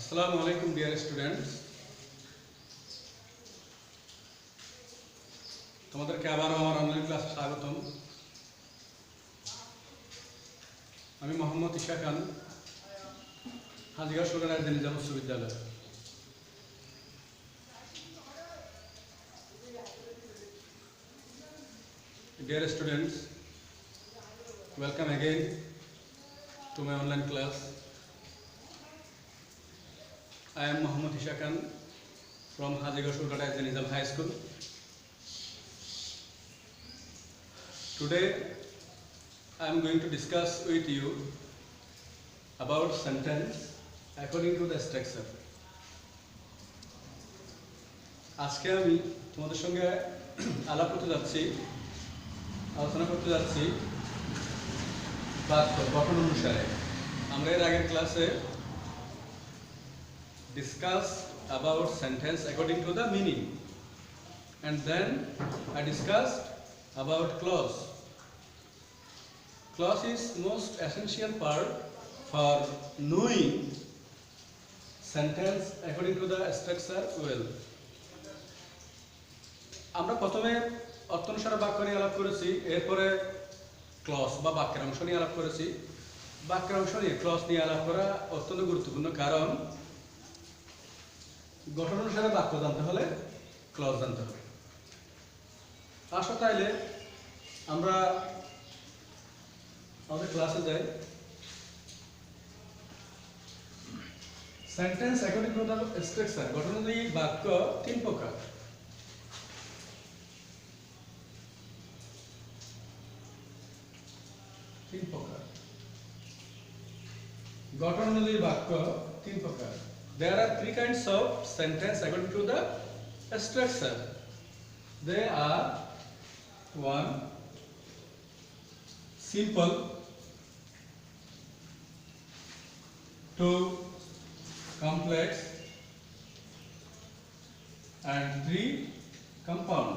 Assalamu alaikum dear students. তোমাদেরকে আবারও আমার অনলাইন ক্লাসে স্বাগতম। আমি মোহাম্মদ ইশা খান, হাজিগঞ্জ সরকারি নিজাম উচ্চ বিদ্যালয়। Dear students, welcome again to my online class. I am Mohammad Isha Khan from Hajiganj Surkata Nizam High School. Today I am going to discuss with you about sentence according to the structure. আজকে আমি তোমাদের সঙ্গে আলাপ করতে যাচ্ছি, আলোচনা করতে যাচ্ছি বাক্য গঠন অনুসারে। আমরা এর আগের ক্লাসে discussed about sentence according to the meaning, and then I discussed about clause. Clause is most essential part for knowing sentence according to the structure well. আমরা প্রথমে অর্থনুসারে বাক্য নিয়ে আলাপ করেছি, এরপরে ক্লজ বা বাক্যের অংশ নিয়ে আলাপ করেছি। বাক্যের অংশ নিয়ে ক্লজ নিয়ে আলাপ করা অত্যন্ত গুরুত্বপূর্ণ, কারণ গঠন অনুসারে বাক্য জানতে হলে ক্লজ জানতে হবে। আসো তাইলে আমরা আমাদের ক্লাসে যাই। Sentence according to the structure, গঠন অনুযায়ী বাক্য তিন প্রকার। গঠন অনুযায়ী বাক্য তিন প্রকার। There are three kinds of sentence according to the structure. They are: 1. Simple, 2. Complex, and 3. Compound.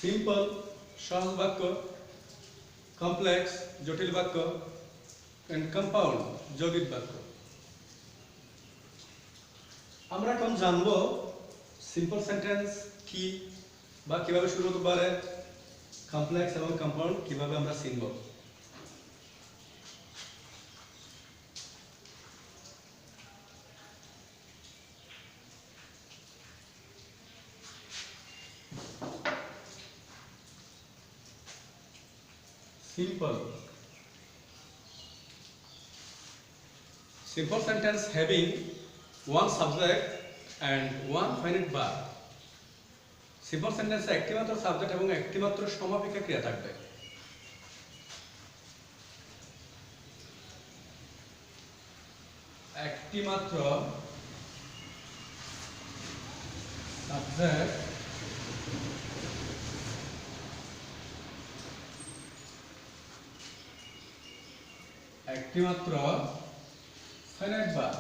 Simple সহজ বাক্য, কমপ্লেক্স জটিল বাক্য, এন্ড কম্পাউন্ড যৌগিক বাক্য। আমরা এখন জানবো সিম্পল সেন্টেন্স কি বা কিভাবে শুরু হতে পারে, কমপ্লেক্স এবং কম্পাউন্ড কিভাবে আমরা চিনব। Simple sentence having one subject and one finite verb. Simple sentence একটি মাত্র সাবজেক্ট এবং একটি মাত্র সমাপিকা ক্রিয়া থাকবে। একটি মাত্র সাবজেক্ট একটি মাত্র ফাইনাইট ভার্ব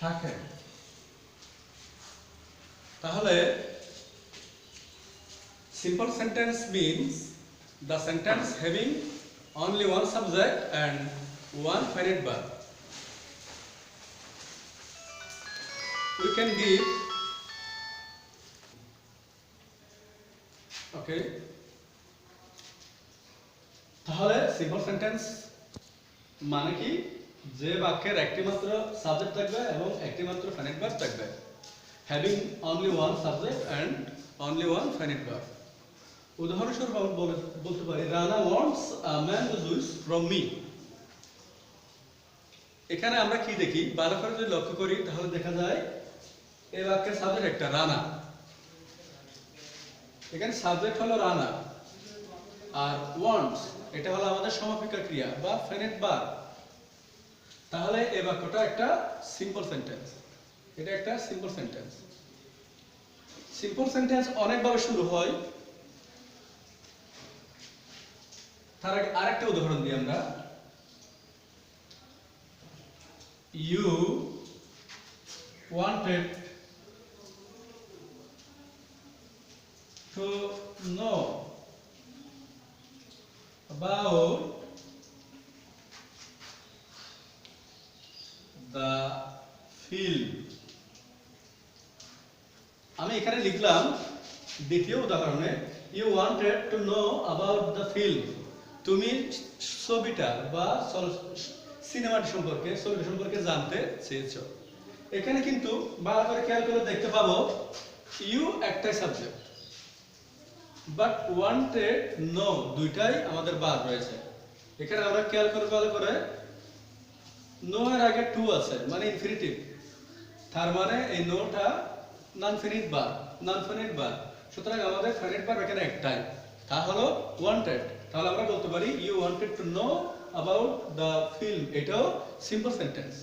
থাকে। তাহলে simple sentence means the sentence having only one subject and one finite verb. We can give okay. তাহলে সিম্পল সেন্টেন্স মানে কি, যে বাক্যের একটি মাত্র সাবজেক্ট থাকবে এবং একটি মাত্র ফাইনাইট ভার্ব থাকবে, having only one subject and only one finite verb. উদাহরণস্বরূপ বলতে পারি, Rana wants a mango juice from me. এখানে আমরা কি দেখি, ভালো করে যদি লক্ষ্য করি তাহলে দেখা যায় এই বাক্যের সাবজেক্ট একটা রানা। এখানে সাবজেক্ট হলো রানা, আর ওয়ান্টস এটা হলো আমাদের সমাপিকা ক্রিয়া বা ফাইনাইট ভার্ব। তাহলে এই বাক্যটা একটা সিম্পল সেন্টেন্স। এটা একটা সিম্পল সেন্টেন্স। সিম্পল সেন্টেন্স অনেকভাবে শুরু হয়। তার আগে আরেকটা উদাহরণ দিই আমরা। You wanted to know about the field. আমি এখানে লিখলাম দ্বিতীয় উদাহরণে you wanted to know about the film. তুমি ছবিটা বা সিনেমাটি সম্পর্কে ছবিটা সম্পর্কে জানতে চেয়েছো। এখানে কিন্তু বারবার খেয়াল করে দেখতে পাবো you একটাই সাবজেক্ট বাট ওয়ান্টেড নো দুইটাই আমাদের বার রয়েছে। এখানে আমরা খেয়াল করে ভালো করে নো এর আগে টু আছে মানে ইনফিনিটিভ, তার মানে এই নোটা নন ফিনিট বার, সুতরাং আমাদের ফাইনাইট বার এখানে একটাই, তা হলো ওয়ান্টেড। তাহলে আমরা বলতে পারি you wanted to know about the film, এটাও সিম্পল সেন্টেন্স।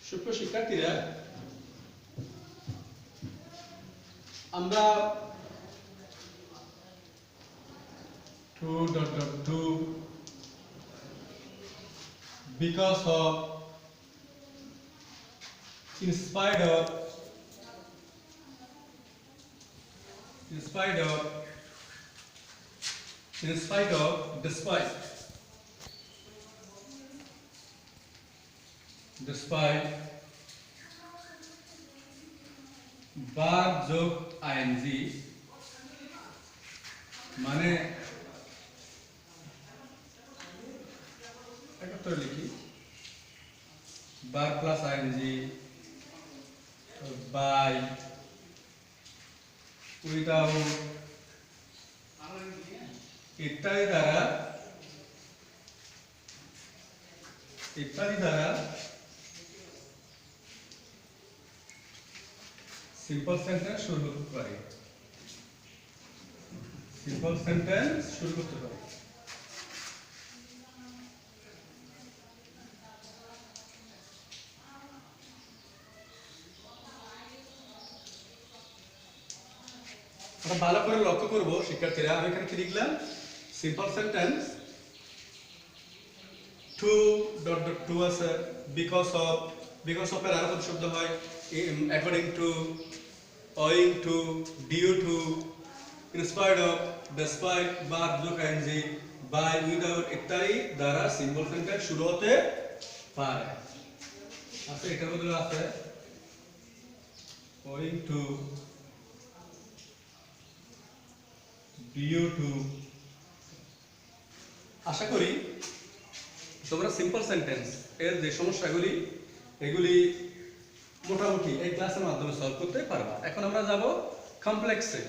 সুপ্রিয় শিক্ষার্থীরা, আমরা to because of in spite of despite বার যোগ আইএনজি মানে একাত্তর লিখি বার প্লাস আইএনজি বাই উইদাউট ইত্যাদি দ্বারা সিম্পল সেন্টেন্স শুরু করতে পারি। আমরা ভালো করে লক্ষ্য করব শিক্ষার্থীরা, আমি এখানে কি লিখলাম simple sentence two dot dot two আছে বিকজ অফ এর আরো শব্দ হয় according to, owing to, due to, in spite of, despite, বার যোগ আইএনজি বাই উইদাউট ইত্যাদি দ্বারা সিম্পল সেন্টেন্স শুরু হতে পারে। আচ্ছা, এটার বদলে আছে owing to, due to। আশা করি তোমরা সিম্পল সেন্টেন্স এর যে সমস্যাগুলি এগুলি মোটামুটি এই ক্লাসের মাধ্যমে সলভ করতে পারবা। এখন আমরা যাব কমপ্লেক্সে।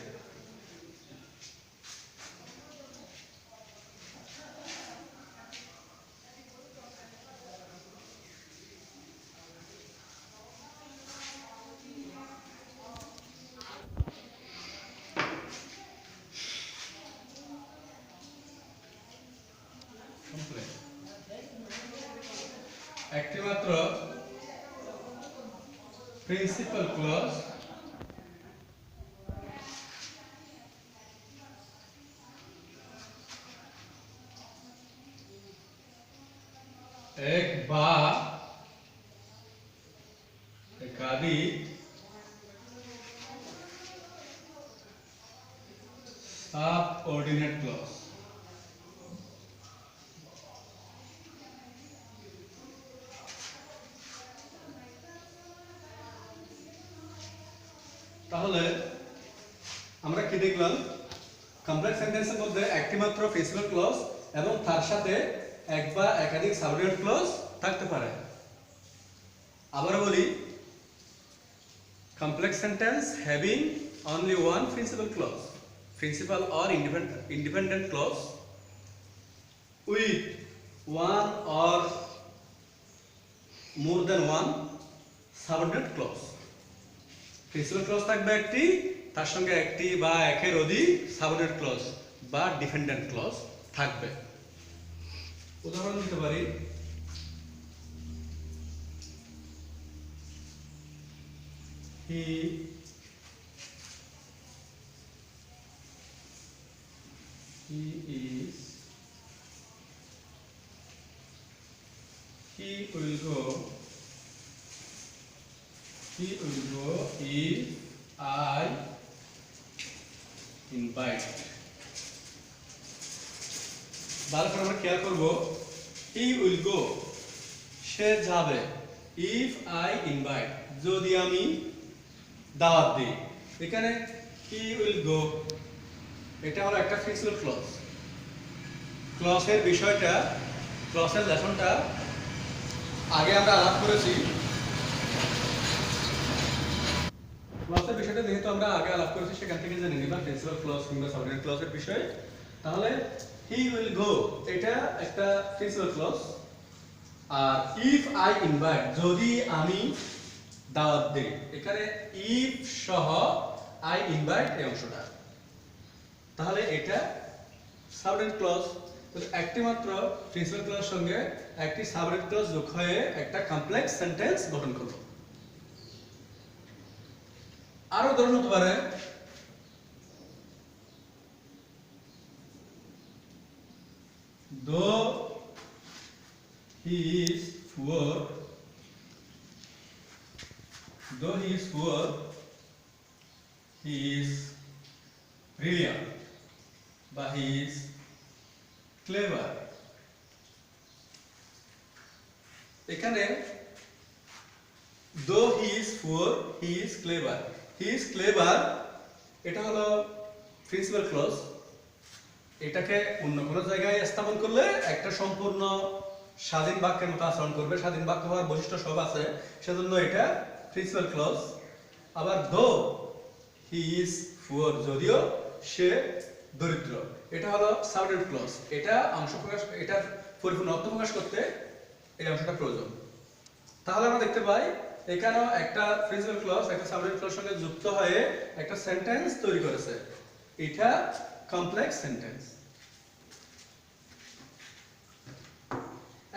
একটি মাত্র প্রিন্সিপাল ক্লজ এক বা একাধিক সাবঅর্ডিনেট ক্লজ। তাহলে আমরা কি দেখলাম, কমপ্লেক্স সেন্টেন্সের মধ্যে একটি মাত্র প্রিন্সিপাল ক্লজ এবং তার সাথে এক বা একাধিক সাবঅর্ডিনেট ক্লজ থাকতে পারে। আবার বলি, complex sentence having only one principal or independent clause with one or more than one subordinate clause। Principal clause থাকবে একটি, তার সঙ্গে একটি বা একের অধিক সাবঅর্ডিনেট ক্লজ বা ডিপেন্ডেন্ট ক্লজ থাকবে। উদাহরণ দিতে পারি, he is he will go if I invite. ভালো করে আমরা খেয়াল করব, he will go সে যাবে, if I invite যদি আমি দাওয়াত দিই। এখানে he will go এটা হলো একটা ফিক্সড ক্লজ। ক্লজের বিষয়টা, ক্লজের লেসনটা আগে আমরা আলাপ করেছি। ক্লজের বিষয়টা যেহেতু আমরা আগে আলাপ করেছি, সেখান থেকে জেনে নিবা প্রিন্সিপাল ক্লজ কিংবা সাবঅর্ডিনেট ক্লজের বিষয়। তাহলে he will go এটা একটা প্রিন্সিপাল ক্লজ, আর if I invite যদি আমি দাওয়াত দেই, এখানে if সহ I invite এই অংশটা, তাহলে এটা সাবঅর্ডিনেট ক্লজ। একটি মাত্র প্রিন্সিপাল ক্লজের সঙ্গে একটি সাবঅর্ডিনেট ক্লজ যোগ হয়ে একটা কমপ্লেক্স সেন্টেন্স গঠন করবে। আরো উদাহরণ হতে পারে, though he is poor, he is brilliant, but he is clever. এখানে though he is poor, he is clever. He is clever এটা হলো প্রিন্সিপাল ক্লজ। এটাকে অন্য কোনো জায়গায় স্থাপন করলে একটা সম্পূর্ণ স্বাধীন বাক্যের মতো আচরণ করবে, স্বাধীন বাক্য হওয়ার বৈশিষ্ট্য সব আছে, সেজন্য এটা প্রিন্সিপাল ক্লজ। আবার though he is poor যদিও সে দরিদ্র, এটা হলো সাবঅর্ডিনেট ক্লজ। এটা অংশ প্রকাশ, এটার পরিপূর্ণ অর্থ প্রকাশ করতে এই অংশটা প্রয়োজন। তাহলে আমরা দেখতে পাই এখানেও একটা প্রিন্সিপাল ক্লজ একটা সাবঅর্ডিনেট ক্লজের সঙ্গে যুক্ত হয়ে একটা সেন্টেন্স তৈরি করেছে, এটা কমপ্লেক্স সেন্টেন্স।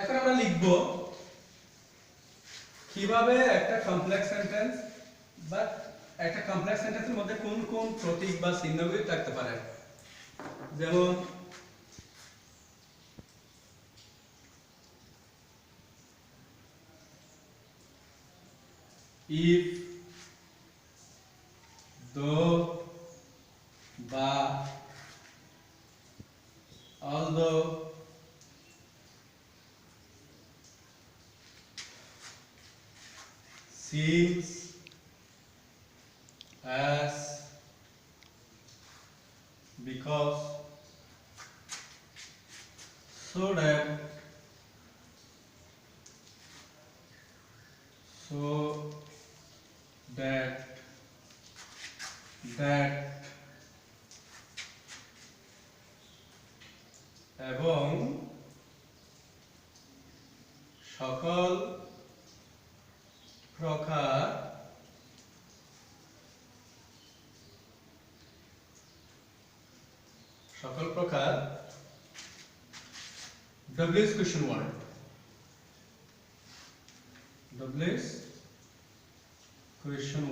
এখন আমরা লিখব কিভাবে একটা কমপ্লেক্স সেন্টেন্স বা একটা কমপ্লেক্স সেন্টেন্সের মধ্যে কোন কোন প্রতীক বা চিহ্নগুলি থাকতে পারে। যেমন if, though, বা, although, since, as, because, so that, that, এবং সকল প্রকার WH question word, WH question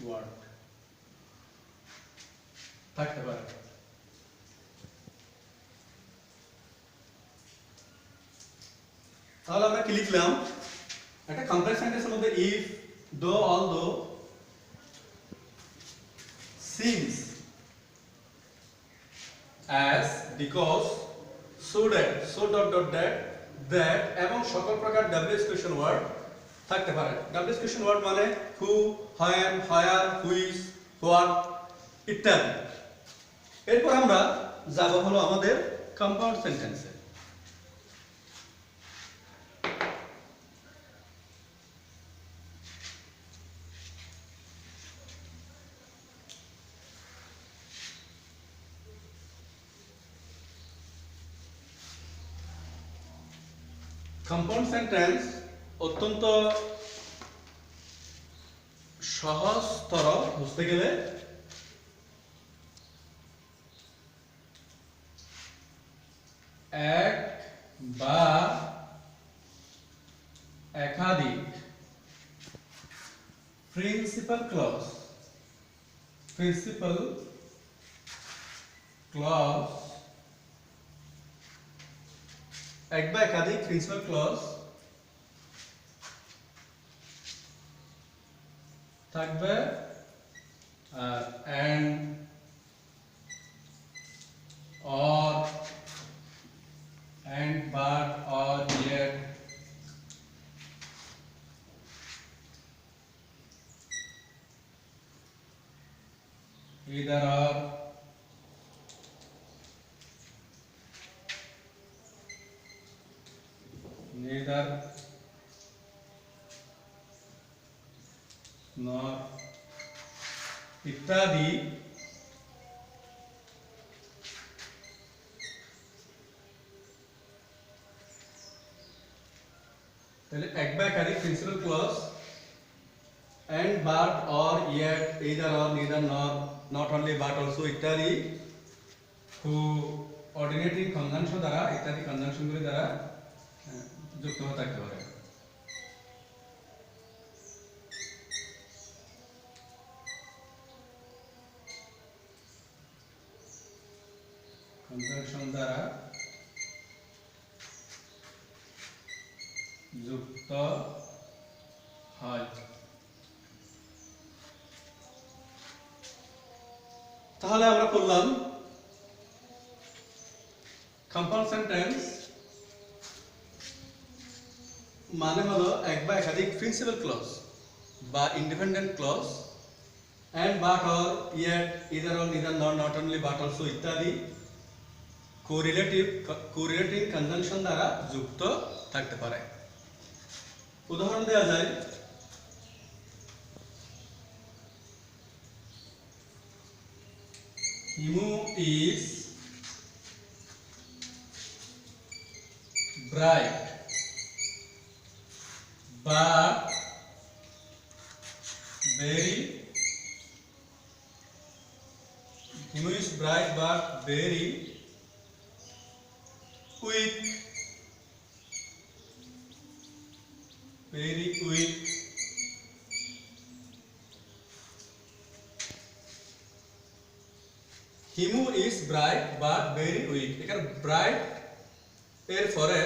word থাকতে পারে। তাহলে আমরা কি লিখলাম, একটা কমপ্লেক্স সেন্টেন্সের মধ্যে if, though, although, since, as, because, so that, that এবং সকল প্রকার WH question word থাকতে পারে। WH question word মানে who, when, where, which, what ইত্যাদি। এরপর আমরা যাব হলো আমাদের কম্পাউন্ড সেন্টেন্সে। কম্পাউন্ড সেন্টেন্স অত্যন্ত সহজতর বুঝতে গেলে এক বা একাধিক প্রিন্সিপাল ক্লজ এক বা একাধিক প্রিন্সিপাল ক্লজ থাকবে and or and but or yet either or neither nor ইত্যাদি তাহলে এক বা একাধিক principal clause and but or yet either or neither nor not only but also ইত্যাদি who ordinating conjunction দ্বারা ইত্যাদি কনজাংশন গুলি দ্বারা যুক্ত হয়ে থাকতে পারে কনজাংশন দ্বারা যুক্ত হয় তাহলে আমরা করলাম কম্পাউন্ড সেন্টেন্স মানে হলো এক বা একাধিক প্রিন্সিপাল ক্লজ বা independent clause and but or yet either or neither nor not only but also ইত্যাদি কোরিলেটিং কনজাংশন দ্বারা যুক্ত থাকতে পারে উদাহরণ দেওয়া যায় Himu is bright but very Himu is bright but very weak Himu is bright but very weak এখানে bright এর পরে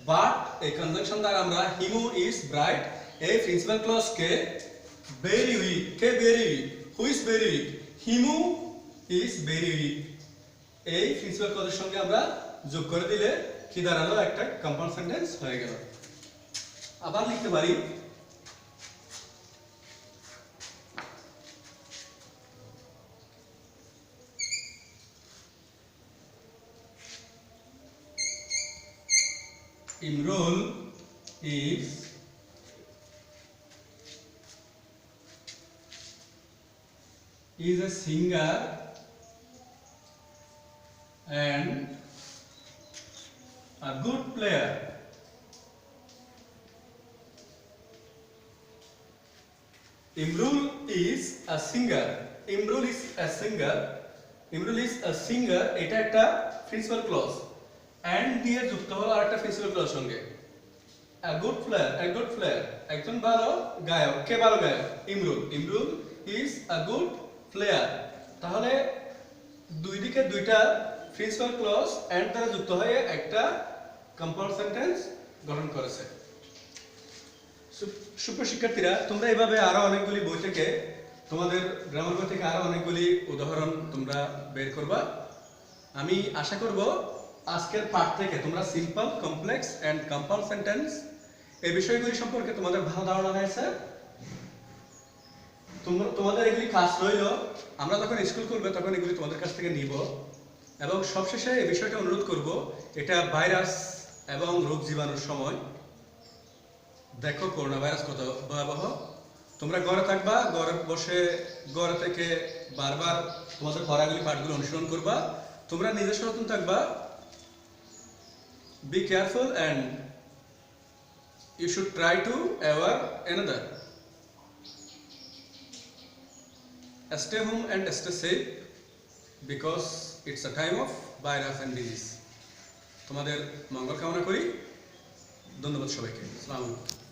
but এই কনজাংশন দ্বারা আমরা Himu is bright এই প্রিন্সিপাল ক্লজ কে very weak কে very weak who is very weak Himu is very weak এই প্রিন্সিপাল ক্লজের সঙ্গে আমরা যোগ করে দিলে কি দাঁড়ালো একটা কম্পাউন্ড সেন্টেন্স হয়ে গেল আবার লিখতে পারি Imrul is a singer and a good player. Imrul is a singer. Imrul is a singer. Imrul is a singer. এটা একটা প্রিন্সিপাল ক্লজ and দিয়ে যুক্ত হলো আরেকটা প্রিন্সিপাল ক্লজ সঙ্গে a good player একজন ভালো গায়ক কে ভালো গায়ক Imrul is a good player তাহলে দুই দিকে দুইটা প্রিন্সিপাল ক্লজ and দ্বারা যুক্ত হয়ে একটা কম্পাউন্ড সেন্টেন্স গঠন করেছে সুপ্রিয় শিক্ষার্থীরা তোমরা এইভাবে আরো অনেকগুলি বই থেকে তোমাদের গ্রামার বই থেকে আরো অনেকগুলি উদাহরণ তোমরা বের করবা আমি আশা করব আজকের পাঠ থেকে তোমরা simple complex and compound sentence এই বিষয়গুলি সম্পর্কে তোমাদের ভালো ধারণা হয়েছে তোমাদের এগুলি ক্লাস রইল আমরা যখন স্কুল করবে তখন এগুলি তোমাদের কাছ থেকে নিব এবং সবশেষে এই বিষয়টা অনুরোধ করব এটা ভাইরাস এবং রোগ জীবাণুর সময় দেখো করোনা ভাইরাস কত ভয়াবহ তোমরা ঘরে থাকবা ঘরে বসে ঘরে থেকে বারবার তোমাদের পড়াগুলি পাঠগুলো অনুসরণ করবা তোমরা নিজে সচেতন থাকবা be careful and you should try to aware another stay home and stay safe because it's a time of virus and disease তোমাদের মঙ্গল কামনা করি ধন্যবাদ সবাইকে আসসালামু আলাইকুম